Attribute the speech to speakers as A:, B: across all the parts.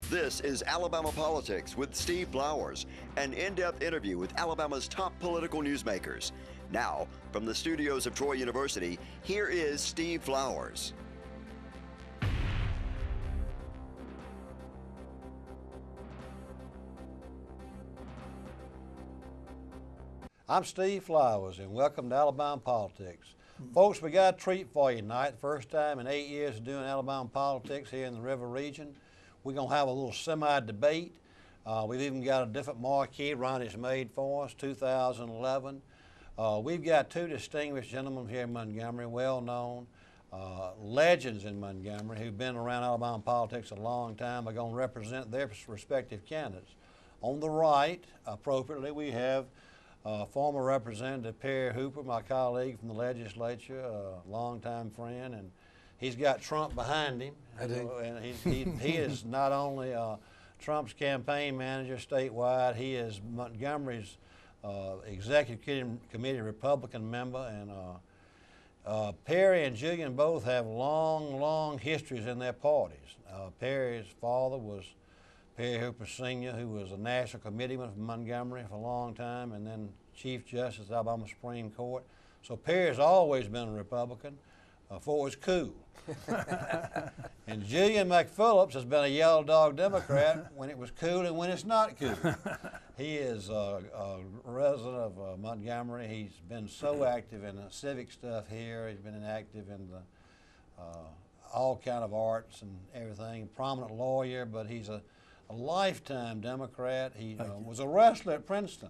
A: This is Alabama Politics with Steve Flowers, an in-depth interview with Alabama's top political newsmakers. Now, from the studios of Troy University, here is Steve Flowers.
B: I'm Steve Flowers, and welcome to Alabama Politics. Folks, we got a treat for you tonight. First time in 8 years of doing Alabama politics here in the River region. We're going to have a little semi-debate. We've even got a different marquee Ronnie's made for us, 2011. We've got two distinguished gentlemen here in Montgomery, well-known legends in Montgomery who've been around Alabama politics a long time, are going to represent their respective candidates. On the right, appropriately, we have former Representative Perry Hooper, my colleague from the legislature, a longtime friend, and he's got Trump behind him. And he is not only Trump's campaign manager statewide, he is Montgomery's executive committee Republican member, and Perry and Julian both have long histories in their parties. Perry's father was Perry Hooper Sr., who was a national committeeman from Montgomery for a long time, and then Chief Justice of the Alabama Supreme Court. So Perry's always been a Republican before it was cool. And Julian McPhillips has been a yellow dog Democrat when it was cool and when it's not cool. He is a resident of Montgomery. He's been so active in the civic stuff here. He's been active in the all kind of arts and everything. Prominent lawyer, but he's a lifetime Democrat. He was a wrestler at Princeton.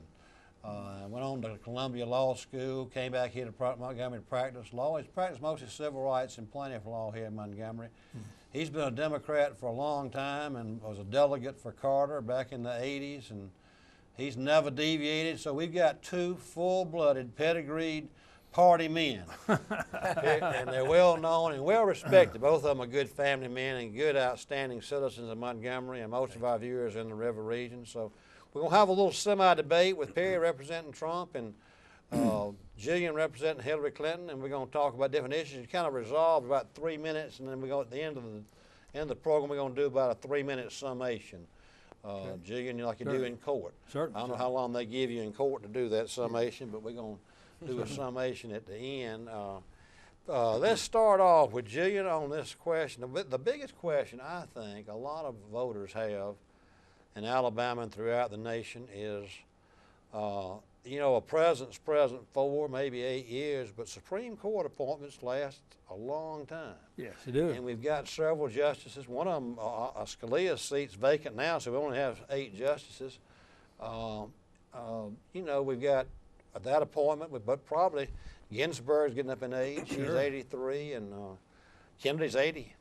B: Went on to Columbia Law School, came back here to Montgomery to practice law. He's practiced mostly civil rights and plenty of law here in Montgomery. He's been a Democrat for a long time and was a delegate for Carter back in the 80s, and he's never deviated. So we've got two full-blooded, pedigreed party men. And they're well known and well respected. Both of them are good family men and good, outstanding citizens of Montgomery, and most of our viewers in the River region. So we're going to have a little semi-debate with Perry representing Trump and Julian representing Hillary Clinton, and we're going to talk about different issues. It's kind of resolved about 3 minutes, and then we go at the end of the program, we're going to do about a 3-minute summation. Julian, like you do in court.
C: Certainly.
B: I don't know how long they give you in court to do that summation, but we're going to do a summation at the end. Let's start off with Julian on this question. The biggest question I think a lot of voters have in Alabama and throughout the nation is, a president's president 4, maybe 8 years, but Supreme Court appointments last a long time.
C: Yes, they do.
B: And we've got several justices. One of them, Scalia's seat's vacant now, so we only have 8 justices. We've got that appointment, but probably Ginsburg's getting up in age. She's 83, and Kennedy's 80.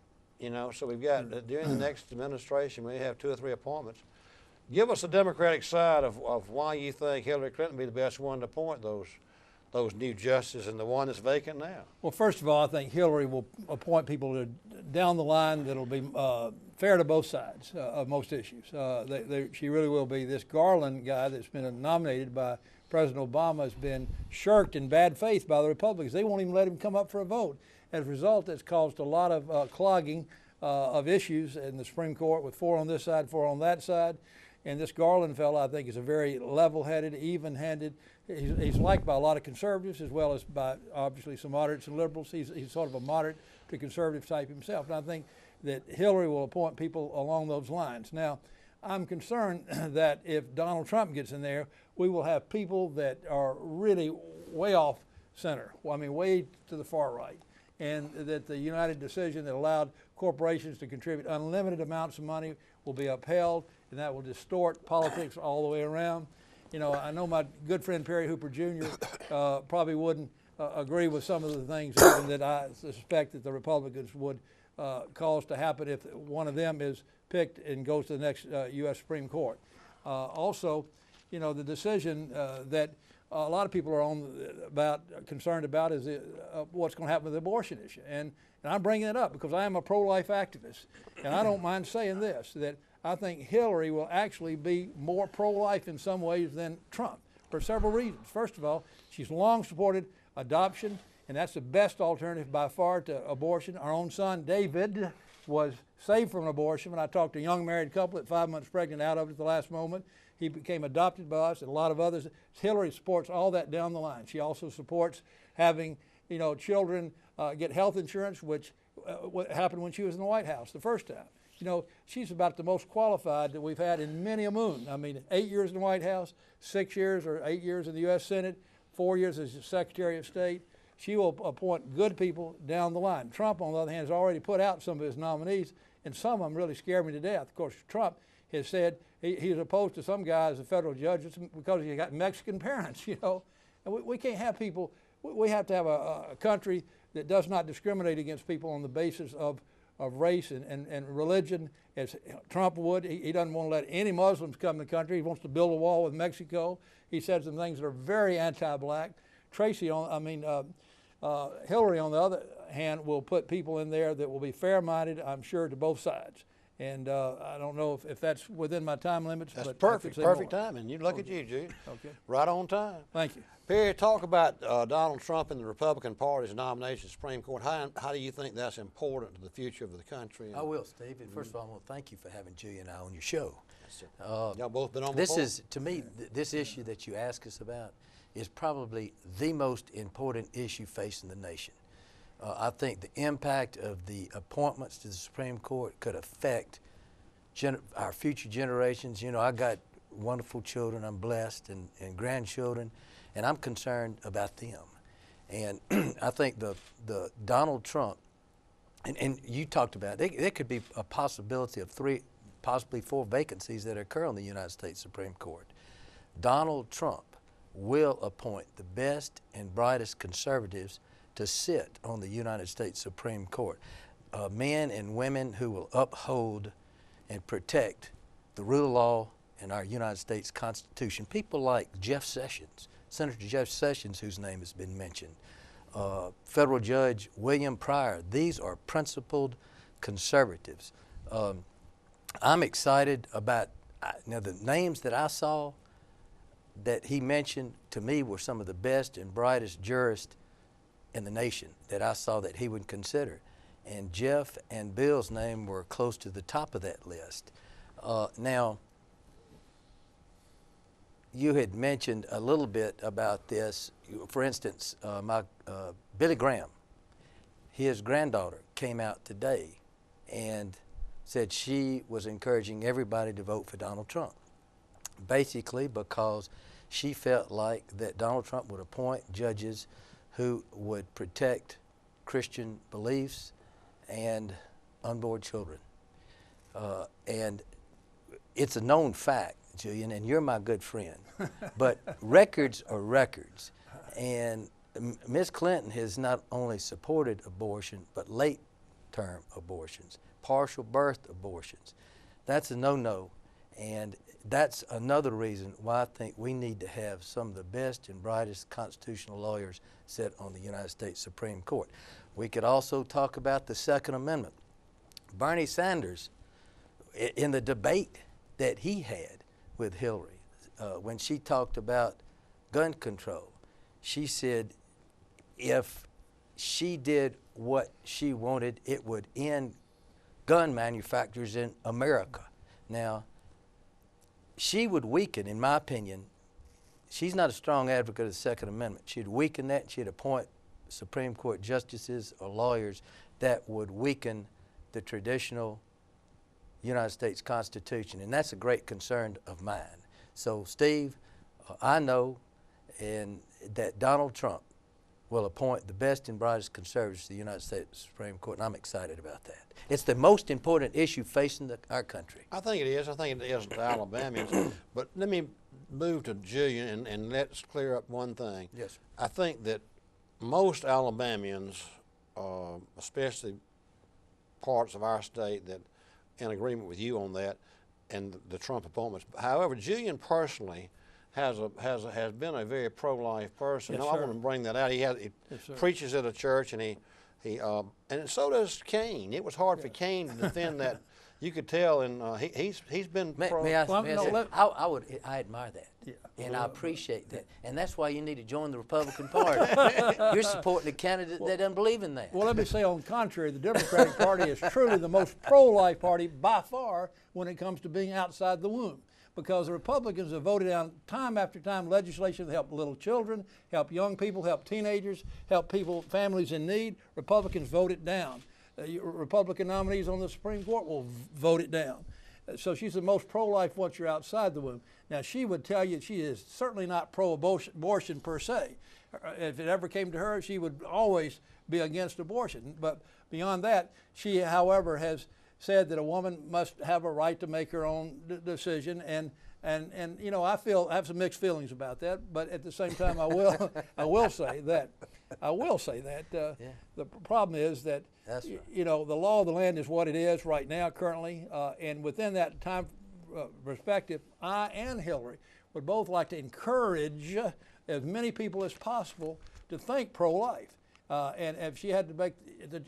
B: So we've got, during the next administration, we have 2 or 3 appointments. Give us the Democratic side of why you think Hillary Clinton would be the best one to appoint those new justices and the one that's vacant now.
C: Well, first of all, I think Hillary will appoint people down the line that will be fair to both sides of most issues. She really will be. This Garland guy that's been nominated by President Obama has been shirked in bad faith by the Republicans. They won't even let him come up for a vote. As a result, it's caused a lot of clogging of issues in the Supreme Court with 4 on this side, 4 on that side. And this Garland fellow, I think, is a very level-headed, even-handed. He's liked by a lot of conservatives as well as by, obviously, some moderates and liberals. He's sort of a moderate to conservative type himself. And I think that Hillary will appoint people along those lines. Now, I'm concerned that if Donald Trump gets in there, we will have people that are really way off center. Well, I mean, way to the far right. And that the United decision that allowed corporations to contribute unlimited amounts of money will be upheld, and that will distort politics all the way around. I know my good friend Perry Hooper Jr. Probably wouldn't agree with some of the things even that I suspect that the Republicans would cause to happen if one of them is picked and goes to the next U.S. Supreme Court. Also, the decision that a lot of people are concerned about is what's going to happen with the abortion issue. And I'm bringing it up because I am a pro-life activist. And I don't mind saying this, that I think Hillary will actually be more pro-life in some ways than Trump for several reasons. First of all, she's long supported adoption, and that's the best alternative by far to abortion. Our own son, David, was saved from an abortion. When I talked to a young married couple at 5 months pregnant out of it at the last moment, he became adopted by us and a lot of others. Hillary supports all that down the line. She also supports having, children get health insurance, which what happened when she was in the White House the first time. She's about the most qualified that we've had in many a moon. I mean, 8 years in the White House, 6 years or 8 years in the U.S. Senate, 4 years as Secretary of State. She will appoint good people down the line. Trump, on the other hand, has already put out some of his nominees, and some of them really scare me to death. Of course, Trump has said he's opposed to some guy as a federal judge because he's got Mexican parents, And we can't have people, we have to have a country that does not discriminate against people on the basis of race and religion, as Trump would. He doesn't want to let any Muslims come to the country. He wants to build a wall with Mexico. He said some things that are very anti-black. Hillary, on the other hand, will put people in there that will be fair-minded, I'm sure, to both sides. And I don't know if that's within my time limits.
B: That's
C: but
B: perfect timing. You look at you, Jude.
C: Okay.
B: Right on time.
C: Thank you.
B: Perry, talk about Donald Trump and the Republican Party's nomination to the Supreme Court. How do you think that's important to the future of the country?
D: I will, Steve. And first of all, I want to thank you for having Julia and I on your show.
B: Y'all both been on
D: this
B: before?
D: is, to me, this issue that you ask us about is probably the most important issue facing the nation. I think the impact of the appointments to the Supreme Court could affect our future generations. I got wonderful children, I'm blessed, and grandchildren, and I'm concerned about them. And I think the Donald Trump, and you talked about, there could be a possibility of 3, possibly 4 vacancies that occur on the United States Supreme Court. Donald Trump will appoint the best and brightest conservatives to sit on the United States Supreme Court. Men and women who will uphold and protect the rule of law and our United States Constitution. People like Jeff Sessions, Senator Jeff Sessions, whose name has been mentioned, Federal Judge William Pryor. These are principled conservatives. I'm excited about, now the names that I saw that he mentioned to me were some of the best and brightest jurists in the nation that I saw that he would consider. And Jeff and Bill's name were close to the top of that list. Now, you had mentioned a little bit about this. For instance, Billy Graham, his granddaughter came out today and said she was encouraging everybody to vote for Donald Trump, basically because she felt like that Donald Trump would appoint judges who would protect Christian beliefs and unborn children. And it's a known fact, Julian, and you're my good friend, but records are records. And Ms. Clinton has not only supported abortion, but late-term abortions, partial birth abortions. That's a no-no, and that's another reason why I think we need to have some of the best and brightest constitutional lawyers sit on the United States Supreme Court. We could also talk about the Second Amendment. Bernie Sanders, in the debate that he had with Hillary, when she talked about gun control, she said if she did what she wanted, it would end gun manufacturers in America. Now, she would weaken, in my opinion, she's not a strong advocate of the Second Amendment. She'd weaken that, she'd appoint Supreme Court justices or lawyers that would weaken the traditional United States Constitution, and that's a great concern of mine. So, Steve, I know that Donald Trump will appoint the best and brightest conservatives to the United States Supreme Court, and I'm excited about that. It's the most important issue facing our country.
B: I think it is. I think it is to Alabamians. But let me move to Julian, and let's clear up one thing.
D: Yes.
B: I think that most Alabamians, especially parts of our state that in agreement with you on that and the Trump appointments. However, Julian personally has been a very pro-life person.
C: Yes,
B: I
C: sir.
B: want to bring that out. He preaches at a church, and and so does Cain. It was hard for Cain to defend You could tell, and he's been pro.
D: May I,
C: Well,
D: may I
C: no,
D: say,
C: let-
D: I admire that,
C: Yeah.
D: and I appreciate that, and that's why you need to join the Republican Party. You're supporting a candidate that doesn't believe in that.
C: Well, let me say on the contrary, the Democratic Party is truly the most pro-life party by far when it comes to being outside the womb. Because the Republicans have voted down time after time legislation to help little children, help young people, help teenagers, help people, families in need. Republicans vote it down. Republican nominees on the Supreme Court will vote it down. So she's the most pro-life once you're outside the womb. Now, she would tell you she is certainly not pro-abortion per se. If it ever came to her, she would always be against abortion. But beyond that, she, however, has said that a woman must have a right to make her own decision, and you know, I have some mixed feelings about that, but at the same time I will say that the problem is that you know, the law of the land is what it is right now currently, and within that time perspective, I and Hillary would both like to encourage as many people as possible to think pro-life. And if she had to make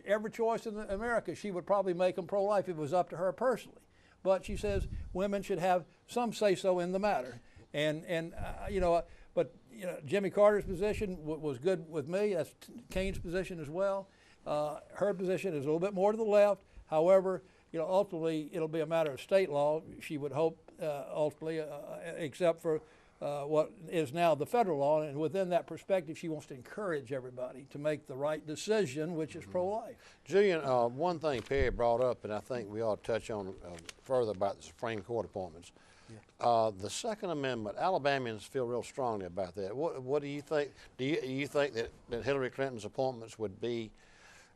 C: every choice in America, she would probably make them pro-life if it was up to her personally. But she says women should have some say-so in the matter. And you know, but you know, Jimmy Carter's position was good with me. That's Kane's position as well. Her position is a little bit more to the left. However, you know, ultimately it'll be a matter of state law. She would hope ultimately, except for what is now the federal law, and within that perspective, she wants to encourage everybody to make the right decision, which is pro-life.
B: Julian, one thing Perry brought up, and I think we ought to touch on further about the Supreme Court appointments. Yeah. The Second Amendment, Alabamians feel real strongly about that. What do you think? Do you think that Hillary Clinton's appointments would be,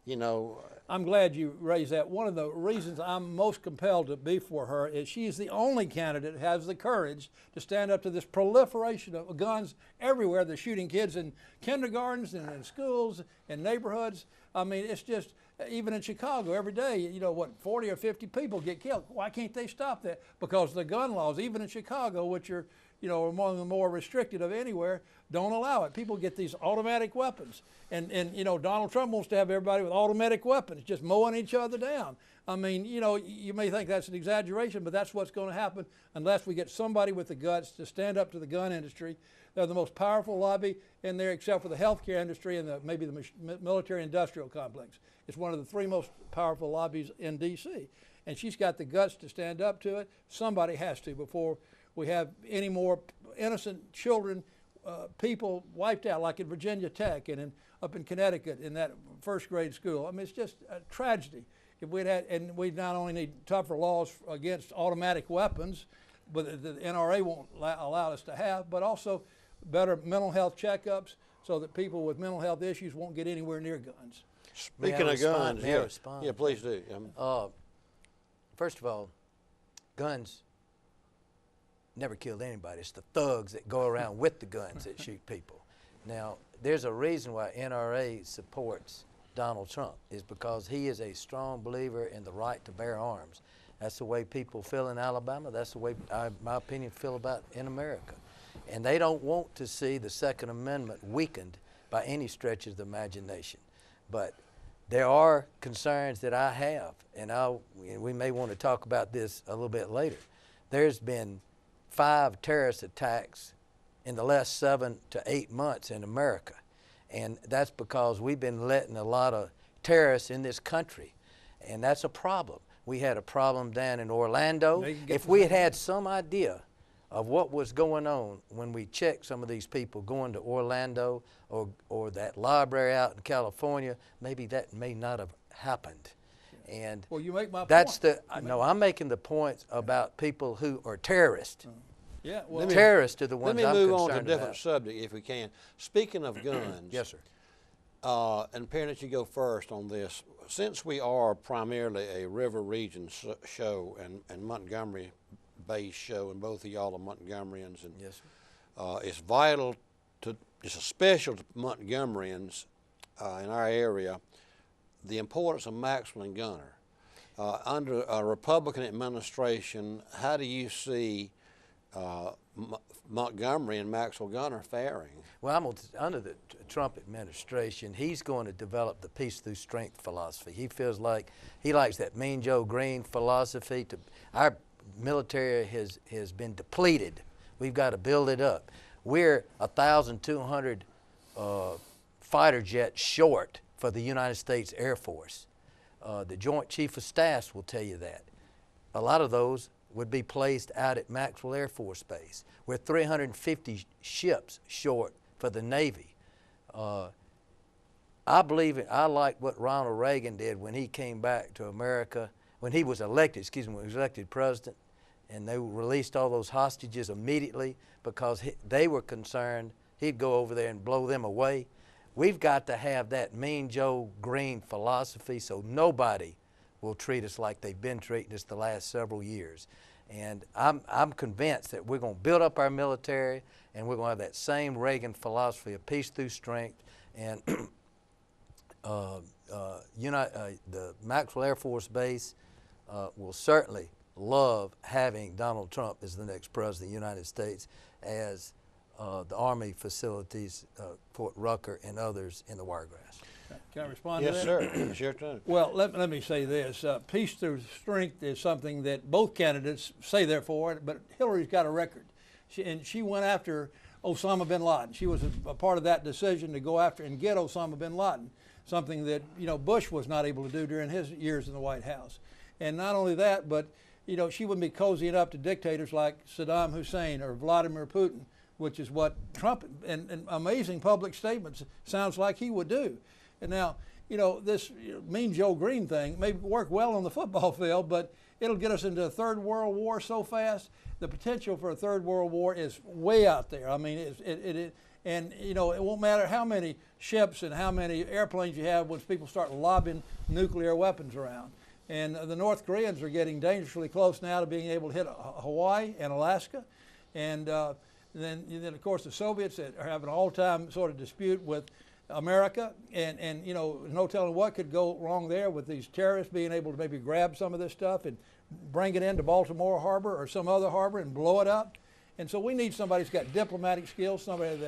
B: you know?
C: I'm glad you raised that. One of the reasons I'm most compelled to be for her is she's the only candidate who has the courage to stand up to this proliferation of guns everywhere. They're shooting kids in kindergartens and in schools and neighborhoods. I mean, it's just, even in Chicago every day, you know, what, 40 or 50 people get killed. Why can't they stop that? Because the gun laws, even in Chicago, which are, you know, among the more restricted of anywhere, don't allow it. People get these automatic weapons. And you know, Donald Trump wants to have everybody with automatic weapons, just mowing each other down. I mean, you know, you may think that's an exaggeration, but that's what's going to happen unless we get somebody with the guts to stand up to the gun industry. They're the most powerful lobby in there, except for the healthcare industry and maybe the military-industrial complex. It's one of the three most powerful lobbies in D.C. And she's got the guts to stand up to it. Somebody has to before we have any more innocent children, people wiped out, like at Virginia Tech and up in Connecticut in that first grade school. I mean, it's just a tragedy. If we'd had, and we not only need tougher laws against automatic weapons, but the NRA won't allow us to have, but also better mental health checkups so that people with mental health issues won't get anywhere near guns.
B: Speaking of guns, yeah, please do.
D: First of all, guns never killed anybody. It's the thugs that go around with the guns that shoot people. Now, there's a reason why NRA supports Donald Trump, is because he is a strong believer in the right to bear arms. That's the way people feel in Alabama. That's the way, my opinion, feel about in America. And they don't want to see the Second Amendment weakened by any stretch of the imagination. But there are concerns that I have, and we may want to talk about this a little bit later. There's been 5 terrorist attacks in the last 7 to 8 months in America. And that's because we've been letting a lot of terrorists in this country. And that's a problem. We had a problem down in Orlando. If we had had some idea of what was going on when we checked some of these people going to Orlando or that library out in California, maybe that may not have happened. And
C: well, you make my
D: that's
C: point.
D: No, I'm making the points about people who are terrorists.
C: Yeah, well,
D: terrorists are the ones I'm concerned about.
B: Let me move on to a different subject, if we can. Speaking of guns.
D: Yes, sir.
B: And Perry, you go first on this. Since we are primarily a River Region show and Montgomery-based show, and both of y'all are Montgomeryans, and
D: yes, sir.
B: It's vital to, it's special to Montgomeryans in our area, the importance of Maxwell and Gunter. Under a Republican administration, how do you see Montgomery and Maxwell Gunn are faring.
D: Well, under the Trump administration, he's going to develop the peace through strength philosophy. He feels like he likes that Mean Joe Green philosophy. Our military has been depleted. We've got to build it up. We're 1,200 fighter jets short for the United States Air Force. The Joint Chief of Staffs will tell you that. A lot of those would be placed out at Maxwell Air Force Base. We're 350 ships short for the Navy. I believe it. I like what Ronald Reagan did when he came back to America, when he was elected, when he was elected president, and they released all those hostages immediately because they were concerned he'd go over there and blow them away. We've got to have that Mean Joe Green philosophy so nobody will treat us like they've been treating us the last several years. And I'm convinced that we're going to build up our military and we're going to have that same Reagan philosophy of peace through strength. And the Maxwell Air Force Base will certainly love having Donald Trump as the next president of the United States, as the Army facilities, Fort Rucker and others in the Wiregrass.
C: Can I respond to that?
B: Yes, sir. It's your turn.
C: Well, let me say this. Peace through strength is something that both candidates say they're for, but Hillary's got a record. She went after Osama bin Laden. She was a part of that decision to go after and get Osama bin Laden, something that Bush was not able to do during his years in the White House. And not only that, but she wouldn't be cozying up to dictators like Saddam Hussein or Vladimir Putin, which is what Trump, and amazing public statements, sounds like he would do. And now, this Mean Joe Green thing may work well on the football field, but it'll get us into a third world war so fast. The potential for a third world war is way out there. I mean, it won't matter how many ships and how many airplanes you have once people start lobbing nuclear weapons around. And the North Koreans are getting dangerously close now to being able to hit Hawaii and Alaska. And then, of course, the Soviets are having an all-time sort of dispute with America, and no telling what could go wrong there with these terrorists being able to maybe grab some of this stuff and bring it into Baltimore Harbor or some other harbor and blow it up. And so we need somebody who's got diplomatic skills, somebody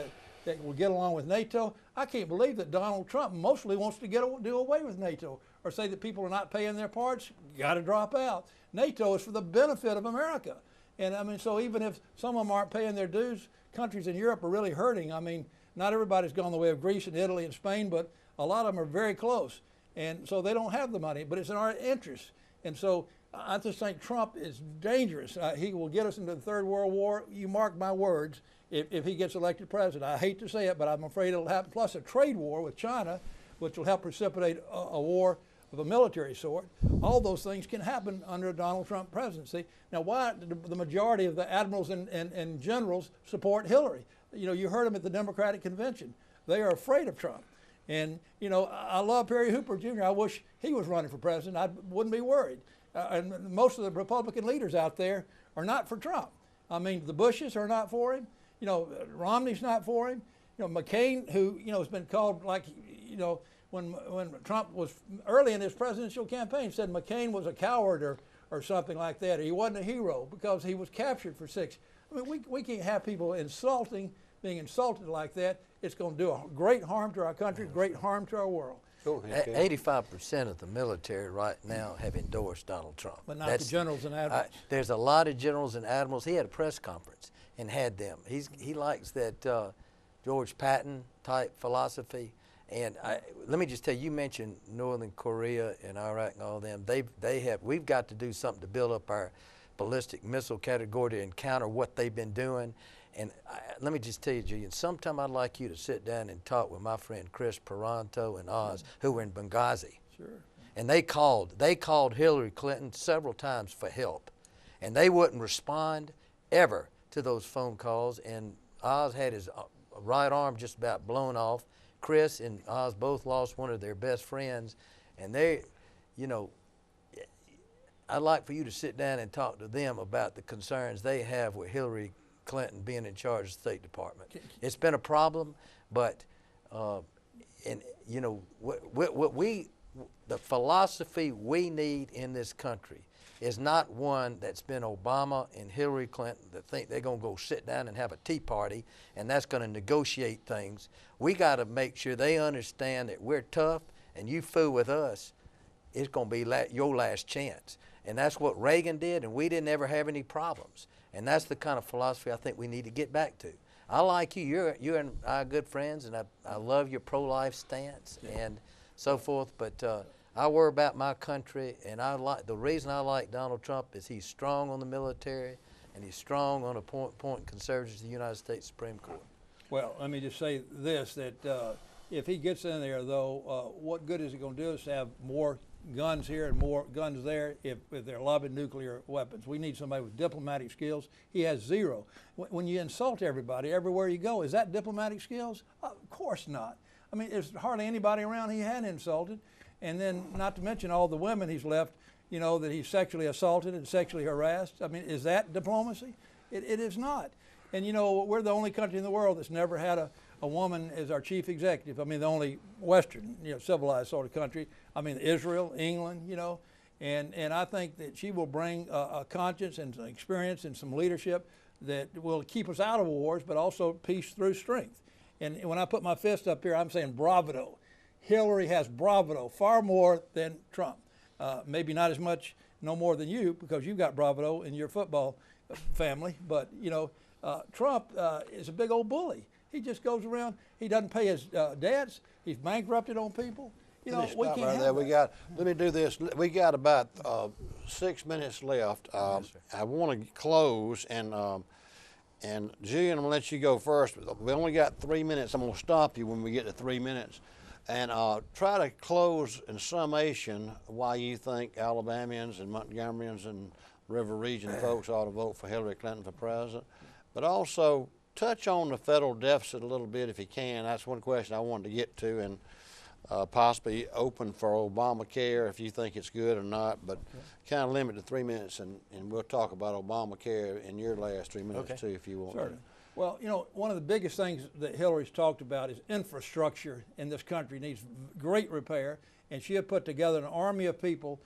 C: that will get along with NATO. I can't believe that Donald Trump mostly wants to do away with NATO or say that people are not paying their parts. Got to drop out. NATO is for the benefit of America. And I mean, so even if some of them aren't paying their dues, countries in Europe are really hurting. I mean, not everybody's gone the way of Greece and Italy and Spain, but a lot of them are very close. And so they don't have the money, but it's in our interest. And so I just think Trump is dangerous. He will get us into the Third World War. You mark my words, if he gets elected president. I hate to say it, but I'm afraid it'll happen. Plus a trade war with China, which will help precipitate a war of a military sort. All those things can happen under a Donald Trump presidency. Now, why the majority of the admirals and generals support Hillary? You heard them at the Democratic convention. They are afraid of Trump. And, I love Perry Hooper Jr. I wish he was running for president. I wouldn't be worried. And most of the Republican leaders out there are not for Trump. I mean, the Bushes are not for him. Romney's not for him. McCain, who, has been called when Trump was early in his presidential campaign, said McCain was a coward or something like that, or he wasn't a hero because he was captured for 6. I mean, we can't have people being insulted like that. It's going to do a great harm to our country, great harm to our world.
D: 85% of the military right now have endorsed Donald Trump.
C: But not the generals and admirals.
D: There's a lot of generals and admirals. He had a press conference and had them. He likes that George Patton type philosophy. And let me just tell you, you mentioned Northern Korea and Iraq and all them. We've got to do something to build up our ballistic missile category to encounter what they've been doing. And let me just tell you, Julian, sometime I'd like you to sit down and talk with my friend Chris Peranto and Oz, who were in Benghazi.
C: Sure.
D: And they called Hillary Clinton several times for help. And they wouldn't respond ever to those phone calls. And Oz had his right arm just about blown off. Chris and Oz both lost one of their best friends. And I'd like for you to sit down and talk to them about the concerns they have with Hillary Clinton being in charge of the State Department. It's been a problem, but the philosophy we need in this country is not one that's been Obama and Hillary Clinton that think they're going to go sit down and have a tea party and that's going to negotiate things. We got to make sure they understand that we're tough, and you fool with us, it's going to be your last chance. And that's what Reagan did, and we didn't ever have any problems. And that's the kind of philosophy I think we need to get back to. I like you. You and I are good friends, and I love your pro-life stance and so forth. But I worry about my country, and the reason I like Donald Trump is he's strong on the military, and he's strong on appointing conservatives to the United States Supreme Court. Well,
C: let me just say this, that if he gets in there, though, what good is it going to do us to have more guns here and more guns there if they're lobbing nuclear weapons? We need somebody with diplomatic skills. He has zero. When you insult everybody everywhere you go, is that diplomatic skills? Of course not. I mean, there's hardly anybody around he hadn't insulted. And then not to mention all the women he's left, you know, that he's sexually assaulted and sexually harassed. I mean, is that diplomacy? It is not. And, you know, we're the only country in the world that's never had a woman as our chief executive. I mean, the only Western, you know, civilized sort of country. I mean, Israel, England, you know. And I think that she will bring a conscience and some experience and some leadership that will keep us out of wars, but also peace through strength. And when I put my fist up here, I'm saying bravado. Hillary has bravado, far more than Trump. Maybe not as much, no more than you, because you've got bravado in your football family. But, you know, Trump is a big old bully. He just goes around. He doesn't pay his debts. He's bankrupted on people. You know, we can't have that.
B: Let me do this. We got about 6 minutes left. I want to close, and Julian, I'm going to let you go first. We only got 3 minutes. I'm going to stop you when we get to 3 minutes. And try to close in summation why you think Alabamians and Montgomeryans and River Region folks ought to vote for Hillary Clinton for president. But also touch on the federal deficit a little bit if you can. That's one question I wanted to get to, and possibly open for Obamacare if you think it's good or not. But kind of limit to 3 minutes, and we'll talk about Obamacare in your last 3 minutes too if you want to.
C: Well, you know, one of the biggest things that Hillary's talked about is infrastructure in this country needs great repair, and she had put together an army of people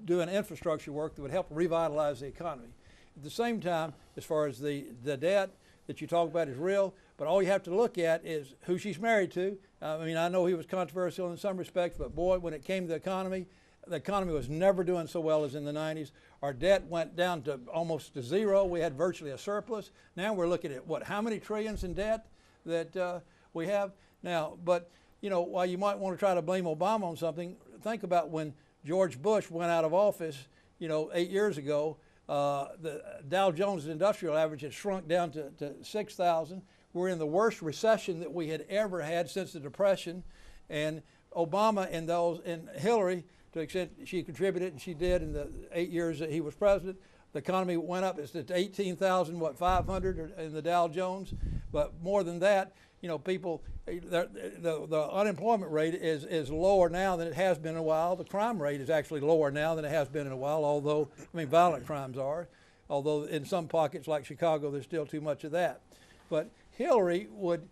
C: doing infrastructure work that would help revitalize the economy. At the same time, as far as the debt that you talk about is real, but all you have to look at is who she's married to. I mean, I know he was controversial in some respects, but boy, when it came to the economy was never doing so well as in the 90s. Our debt went down to almost to zero. We had virtually a surplus. Now we're looking at how many trillions in debt that we have now. But, you know, while you might want to try to blame Obama on something, think about when George Bush went out of office, you know, 8 years ago, the Dow Jones Industrial Average had shrunk down to 6,000. We're in the worst recession that we had ever had since the Depression. And Obama and Hillary, to the extent she contributed, and she did in the 8 years that he was president, the economy went up. It's at 18,500 in the Dow Jones. But more than that, you know, people, the unemployment rate is lower now than it has been in a while. The crime rate is actually lower now than it has been in a while, although, I mean, violent crimes are. Although in some pockets like Chicago, there's still too much of that. But Hillary would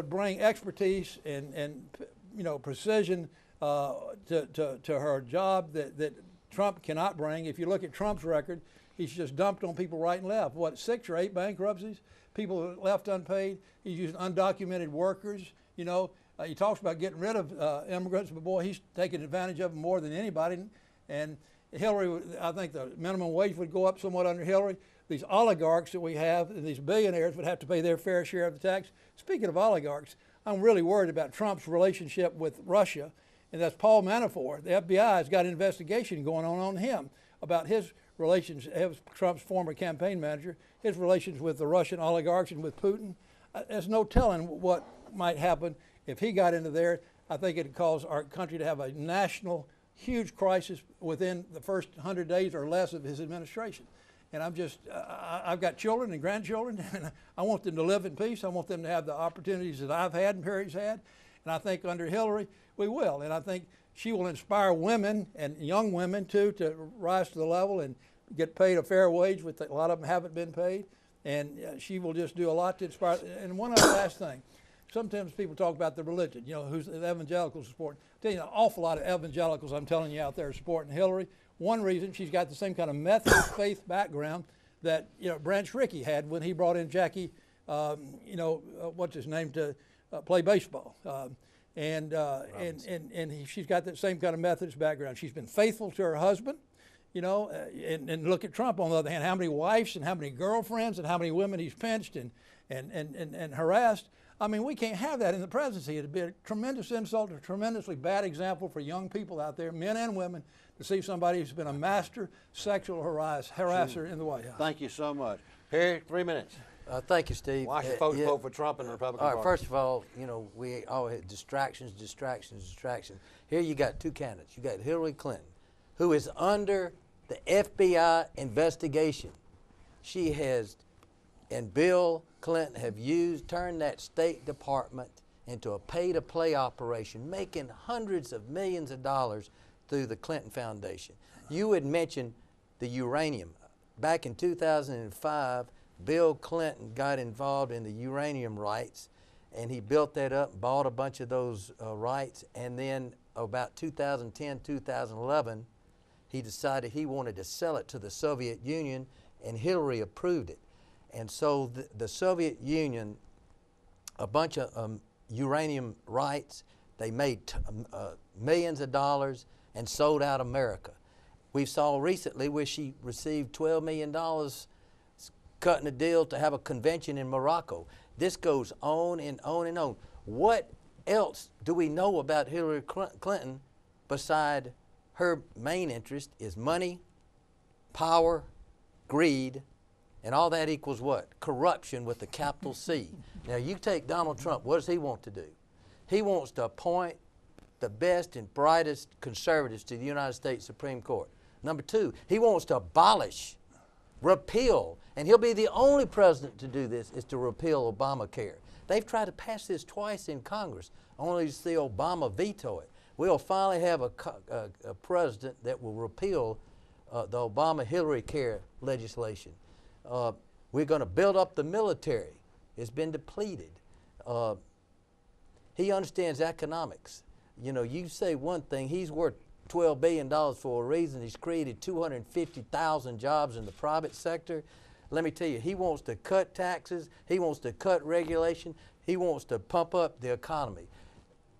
C: bring expertise and you know, precision to her job that Trump cannot bring. If you look at Trump's record, he's just dumped on people right and left. What, 6 or 8 bankruptcies? People left unpaid. He's using undocumented workers. You know, he talks about getting rid of immigrants, but boy, he's taking advantage of them more than anybody. And Hillary, I think the minimum wage would go up somewhat under Hillary. These oligarchs that we have, and these billionaires would have to pay their fair share of the tax. Speaking of oligarchs, I'm really worried about Trump's relationship with Russia, and that's Paul Manafort. The FBI has got an investigation going on him about his relations, Trump's former campaign manager, his relations with the Russian oligarchs and with Putin. There's no telling what might happen if he got into there. I think it would cause our country to have a national, huge crisis within the first 100 days or less of his administration. And I've got children and grandchildren, and I want them to live in peace. I want them to have the opportunities that I've had and Perry's had. And I think under Hillary, we will. And I think she will inspire women and young women, too, to rise to the level and get paid a fair wage, which a lot of them haven't been paid. And she will just do a lot to inspire. And one other last thing. Sometimes people talk about the religion, you know, who's the evangelicals supporting. I tell you, an awful lot of evangelicals, I'm telling you out there, supporting Hillary. one reason, she's got the same kind of Methodist faith background that Branch Rickey had when he brought in Jackie, what's his name, to play baseball. She's got that same kind of Methodist background. She's been faithful to her husband, and look at Trump on the other hand, how many wives and how many girlfriends and how many women he's pinched and harassed. I mean, we can't have that in the presidency. It'd be a tremendous insult, a tremendously bad example for young people out there, men and women, to see somebody who's been a master sexual harasser in the White House.
B: Thank you so much. Perry, 3 minutes.
D: Thank you, Steve.
B: Why should folks vote for Trump and the Republican
D: Party?
B: Party?
D: First of all, we all had distractions. Here you got two candidates. You got Hillary Clinton, who is under the FBI investigation. She has, and Bill Clinton have turned that State Department into a pay-to-play operation, making hundreds of millions of dollars through the Clinton Foundation. You had mentioned the uranium. Back in 2005, Bill Clinton got involved in the uranium rights, and he built that up, bought a bunch of those rights, and then about 2010, 2011, he decided he wanted to sell it to the Soviet Union, and Hillary approved it. And so the Soviet Union, a bunch of uranium rights, they made millions of dollars and sold out America. We saw recently where she received $12 million cutting a deal to have a convention in Morocco. This goes on and on and on. What else do we know about Hillary Clinton beside her main interest is money, power, greed, and all that equals what? Corruption with a capital C. Now you take Donald Trump, what does he want to do? He wants to appoint the best and brightest conservatives to the United States Supreme Court. Number two, he wants to abolish, repeal, and he'll be the only president to do this, is to repeal Obamacare. They've tried to pass this twice in Congress, only to see Obama veto it. We'll finally have a president that will repeal the Obama-Hillary care legislation. We're going to build up the military. It's been depleted. He understands economics. You say one thing, he's worth $12 billion for a reason. He's created 250,000 jobs in the private sector. Let me tell you, he wants to cut taxes. He wants to cut regulation. He wants to pump up the economy.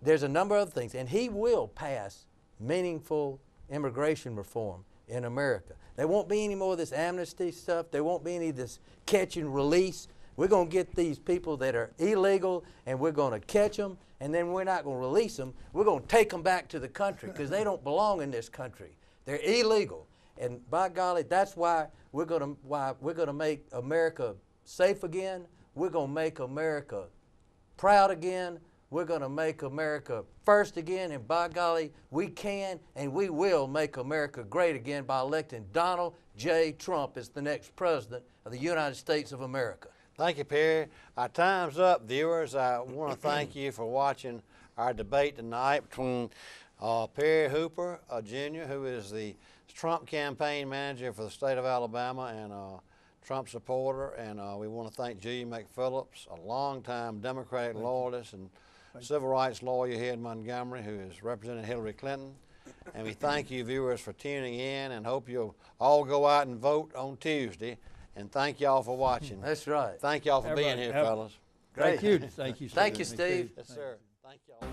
D: There's a number of things, and he will pass meaningful immigration reform in America. There won't be any more of this amnesty stuff. There won't be any of this catch and release. We're going to get these people that are illegal, and we're going to catch them, and then we're not going to release them. We're going to take them back to the country because they don't belong in this country. They're illegal. And by golly, that's why we're going to make America safe again. We're going to make America proud again. We're going to make America first again, and by golly, we can and we will make America great again by electing Donald J. Trump as the next president of the United States of America.
B: Thank you, Perry. Our time's up, viewers. I want to thank you for watching our debate tonight between Perry Hooper, Jr., who is the Trump campaign manager for the state of Alabama and Trump supporter, and we want to thank G. McPhillips, a longtime Democratic loyalist and civil rights lawyer here in Montgomery who has represented Hillary Clinton. And we thank you, viewers, for tuning in, and hope you'll all go out and vote on Tuesday. And thank y'all for watching.
D: That's right.
B: Thank y'all for being here, fellas.
C: Thank you. Thank you, Steve.
D: Thank you, Steve.
B: Yes, sir. Thank y'all.